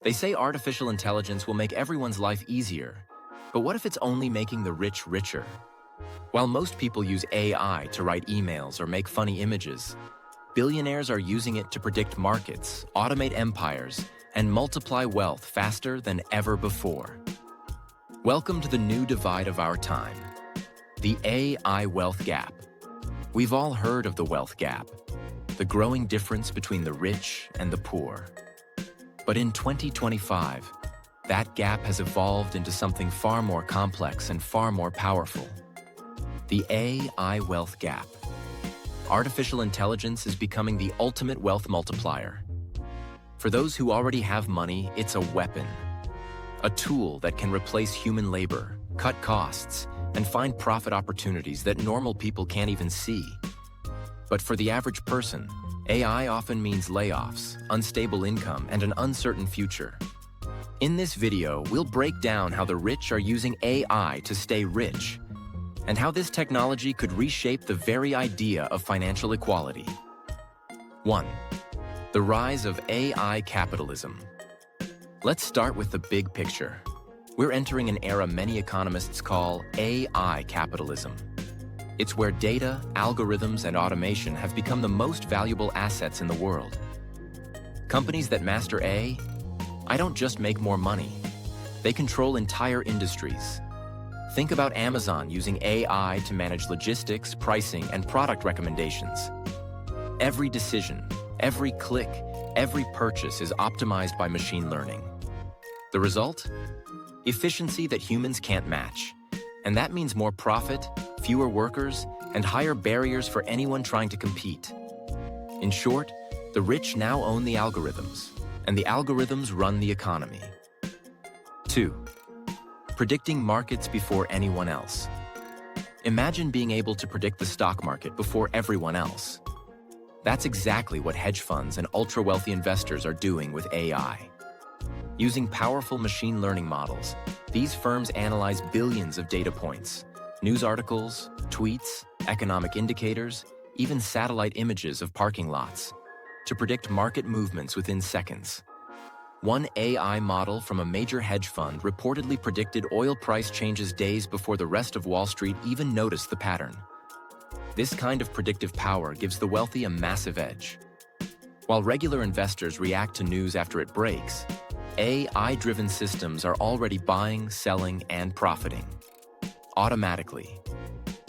They say artificial intelligence will make everyone's life easier, but what if it's only making the rich richer? While most people use AI to write emails or make funny images, billionaires are using it to predict markets, automate empires, and multiply wealth faster than ever before. Welcome to the new divide of our time, the AI wealth gap. We've all heard of the wealth gap, the growing difference between the rich and the poor. But in 2025, that gap has evolved into something far more complex and far more powerful. The AI wealth gap. Artificial intelligence is becoming the ultimate wealth multiplier. For those who already have money, it's a weapon. A tool that can replace human labor, cut costs, and find profit opportunities that normal people can't even see. But for the average person, AI often means layoffs, unstable income, and an uncertain future. In this video, we'll break down how the rich are using AI to stay rich, and how this technology could reshape the very idea of financial equality. 1. The rise of AI capitalism. Let's start with the big picture. We're entering an era many economists call AI capitalism. It's where data, algorithms, and automation have become the most valuable assets in the world. Companies that master AI don't just make more money. They control entire industries. Think about Amazon using AI to manage logistics, pricing, and product recommendations. Every decision, every click, every purchase is optimized by machine learning. The result? Efficiency that humans can't match. And that means more profit, fewer workers, and higher barriers for anyone trying to compete. In short, the rich now own the algorithms, and the algorithms run the economy. 2. Predicting markets before anyone else. Imagine being able to predict the stock market before everyone else. That's exactly what hedge funds and ultra-wealthy investors are doing with AI. Using powerful machine learning models, these firms analyze billions of data points, news articles, tweets, economic indicators, even satellite images of parking lots, to predict market movements within seconds. One AI model from a major hedge fund reportedly predicted oil price changes days before the rest of Wall Street even noticed the pattern. This kind of predictive power gives the wealthy a massive edge. While regular investors react to news after it breaks, AI-driven systems are already buying, selling, and profiting automatically.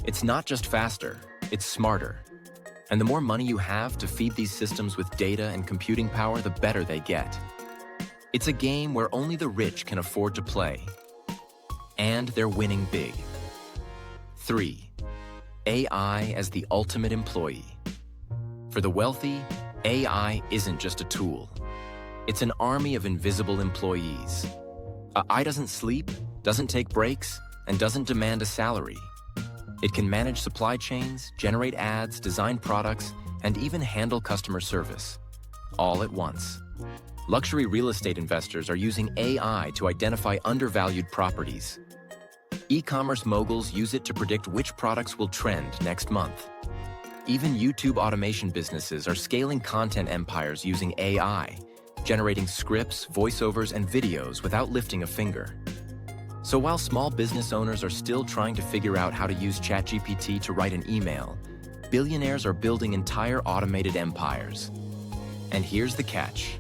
It's not just faster, it's smarter. And the more money you have to feed these systems with data and computing power, the better they get. It's a game where only the rich can afford to play. And they're winning big. 3. AI as the ultimate employee. For the wealthy, AI isn't just a tool. It's an army of invisible employees. AI doesn't sleep, doesn't take breaks, and doesn't demand a salary. It can manage supply chains, generate ads, design products, and even handle customer service, all at once. Luxury real estate investors are using AI to identify undervalued properties. E-commerce moguls use it to predict which products will trend next month. Even YouTube automation businesses are scaling content empires using AI, generating scripts, voiceovers, and videos without lifting a finger. So while small business owners are still trying to figure out how to use ChatGPT to write an email, billionaires are building entire automated empires. And here's the catch.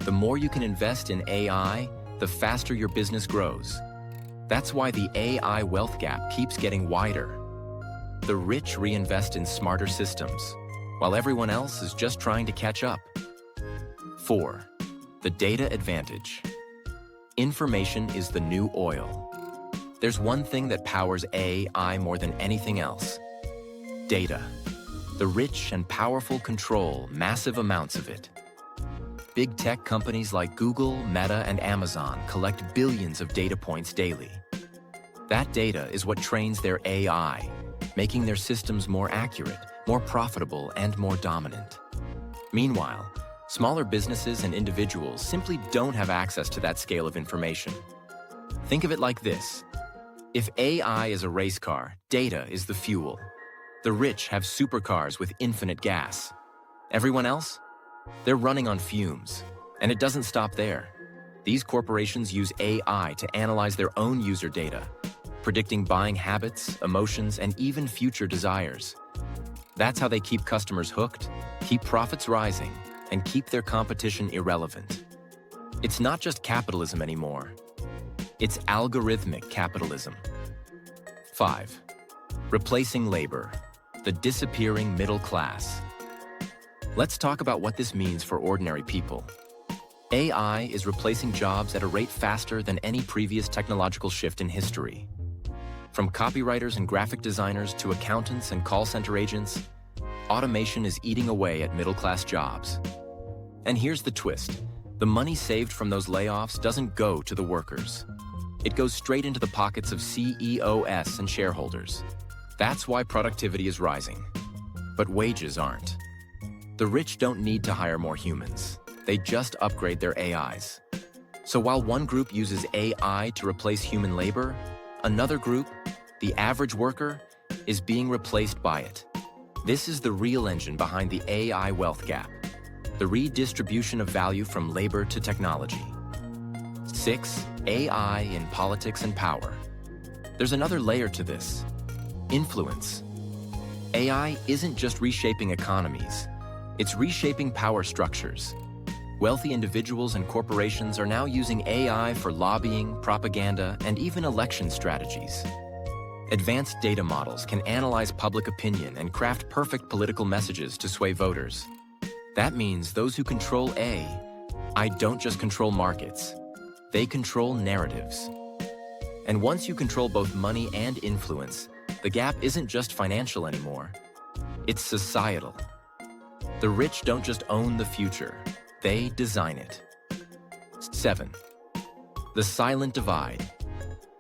The more you can invest in AI, the faster your business grows. That's why the AI wealth gap keeps getting wider. The rich reinvest in smarter systems, while everyone else is just trying to catch up. 4. The data advantage. Information is the new oil. There's one thing that powers AI more than anything else. Data. The rich and powerful control massive amounts of it. Big tech companies like Google, Meta, and Amazon collect billions of data points daily. That data is what trains their AI, making their systems more accurate, more profitable, and more dominant. Meanwhile, smaller businesses and individuals simply don't have access to that scale of information. Think of it like this. If AI is a race car, data is the fuel. The rich have supercars with infinite gas. Everyone else? They're running on fumes. And it doesn't stop there. These corporations use AI to analyze their own user data, predicting buying habits, emotions, and even future desires. That's how they keep customers hooked, keep profits rising, and keep their competition irrelevant. It's not just capitalism anymore. It's algorithmic capitalism. 5. Replacing labor, the disappearing middle class. Let's talk about what this means for ordinary people. AI is replacing jobs at a rate faster than any previous technological shift in history. From copywriters and graphic designers to accountants and call center agents, automation is eating away at middle-class jobs. And here's the twist. The money saved from those layoffs doesn't go to the workers. It goes straight into the pockets of CEOs and shareholders. That's why productivity is rising. But wages aren't. The rich don't need to hire more humans. They just upgrade their AIs. So while one group uses AI to replace human labor, another group, the average worker, is being replaced by it. This is the real engine behind the AI wealth gap, the redistribution of value from labor to technology. 6. AI in politics and power. There's another layer to this: influence. AI isn't just reshaping economies, it's reshaping power structures. Wealthy individuals and corporations are now using AI for lobbying, propaganda, and even election strategies. Advanced data models can analyze public opinion and craft perfect political messages to sway voters. That means those who control AI don't just control markets, they control narratives. And once you control both money and influence, the gap isn't just financial anymore, it's societal. The rich don't just own the future, they design it. 7. The silent divide,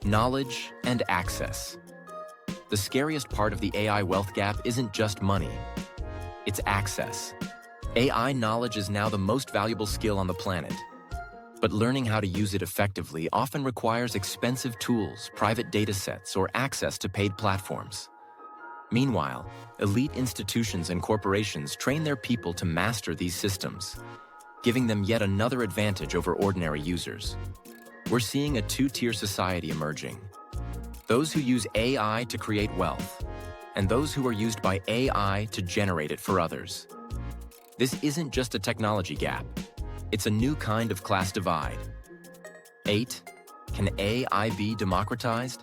knowledge and access. The scariest part of the AI wealth gap isn't just money, it's access. AI knowledge is now the most valuable skill on the planet. But learning how to use it effectively often requires expensive tools, private data sets, or access to paid platforms. Meanwhile, elite institutions and corporations train their people to master these systems, giving them yet another advantage over ordinary users. We're seeing a two-tier society emerging: those who use AI to create wealth, and those who are used by AI to generate it for others. This isn't just a technology gap, it's a new kind of class divide. 8. Can AI be democratized?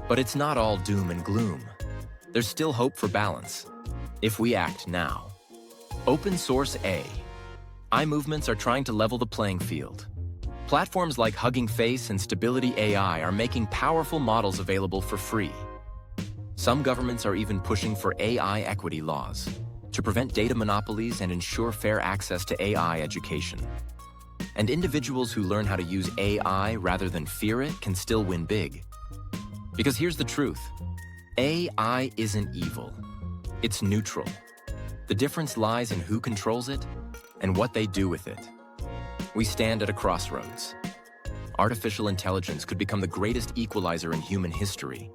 But it's not all doom and gloom. There's still hope for balance, if we act now. Open source AI movements are trying to level the playing field. Platforms like Hugging Face and Stability AI are making powerful models available for free. Some governments are even pushing for AI equity laws to prevent data monopolies and ensure fair access to AI education. And individuals who learn how to use AI rather than fear it can still win big. Because here's the truth: AI isn't evil, it's neutral. The difference lies in who controls it and what they do with it. We stand at a crossroads. Artificial intelligence could become the greatest equalizer in human history,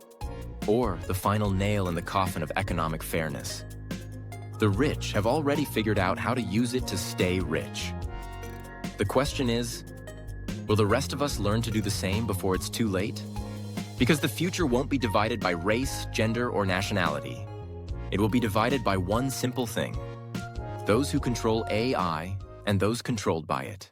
or the final nail in the coffin of economic fairness. The rich have already figured out how to use it to stay rich. The question is, will the rest of us learn to do the same before it's too late? Because the future won't be divided by race, gender, or nationality. It will be divided by one simple thing: those who control AI and those controlled by it.